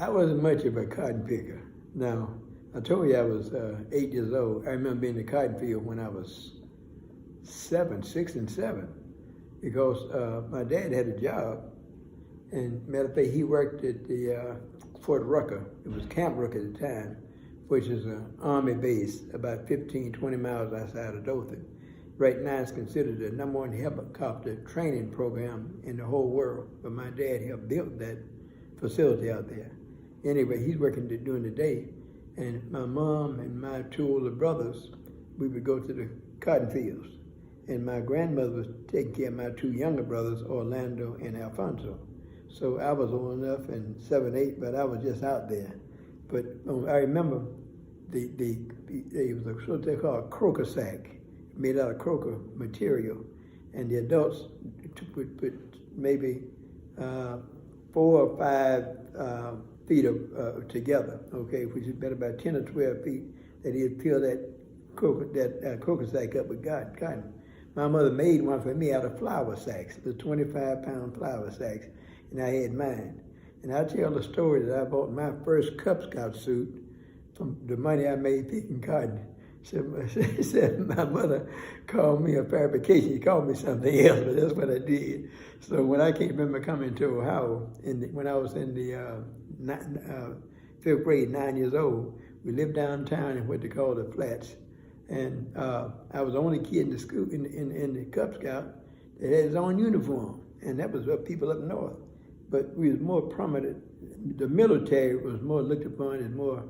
I wasn't much of a cotton picker. Now, I told you I was 8 years old. I remember being in the cotton field when I was 6 and 7, because my dad had a job, and matter of fact, he worked at the Fort Rucker. It was Camp Rucker at the time, which is an army base about 15, 20 miles outside of Dothan. Right now, it's considered the #1 helicopter training program in the whole world. But my dad helped build that facility out there. Anyway, he's working during the day, and my mom and my 2 older brothers, we would go to the cotton fields. And my grandmother was taking care of my 2 younger brothers, Orlando and Alfonso. So I was old enough, and 7, 8, but I was just out there. But I remember it was what they call a croaker sack, made out of croaker material, and the adults put maybe 4 or 5 feet of together, okay, which is about 10 or 12 feet. That he'd fill that croaker sack up with cotton. My mother made one for me out of flour sacks, the 25-pound flour sacks, and I had mine. And I tell the story that I bought my first Cub Scout suit from the money I made picking cotton. She said my mother called me a fabrication. She called me something else, but that's what I did. So when I can't remember coming to Ohio, when I was in the 5th grade, 9 years old, we lived downtown in what they call the Flats. And I was the only kid in the school, in the Cub Scout that had his own uniform. And that was people up north. But we was more prominent. The military was more looked upon as more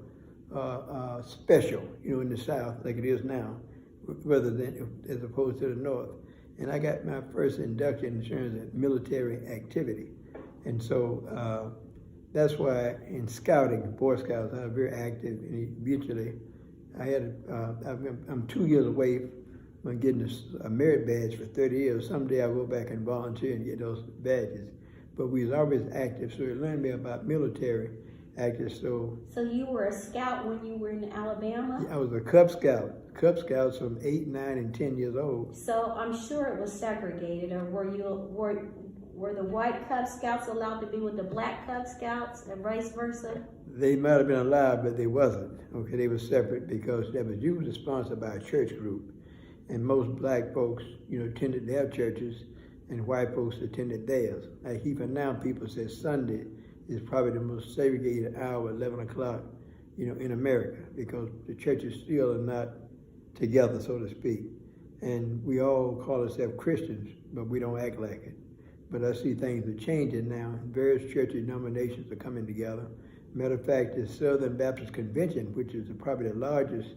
special, in the South, like it is now, rather than as opposed to the North. And I got my first induction in terms of military activity. And so that's why in scouting, Boy Scouts, I was very active, and eventually I'm 2 years away from getting a merit badge for 30 years. Someday I'll go back and volunteer and get those badges. But we was always active, so it learned me about military active. So you were a scout when you were in Alabama? I was a Cub Scout. Cub Scouts from 8, 9, and 10 years old. So I'm sure it was segregated, or were the white Cub Scouts allowed to be with the black Cub Scouts, and vice versa? They might have been allowed, but they wasn't. Okay, they were separate because that was usually sponsored by a church group, and most black folks, attended their churches, and white folks attended theirs. Like even now, people say Sunday is probably the most segregated hour, 11 o'clock, in America, because the churches still are not together, so to speak. And we all call ourselves Christians, but we don't act like it. But I see things are changing now. Various church denominations are coming together. Matter of fact, the Southern Baptist Convention, which is probably the largest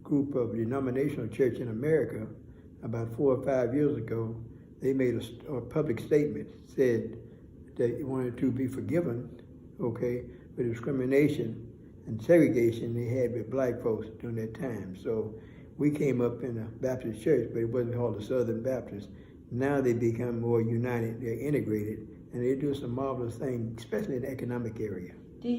group of denominational church in America, about 4 or 5 years ago, they made a public statement, said they wanted to be forgiven, okay, for discrimination and segregation they had with black folks during that time. So we came up in a Baptist church, but it wasn't called the Southern Baptist. Now they become more united, they're integrated, and they do some marvelous things, especially in the economic area. Do you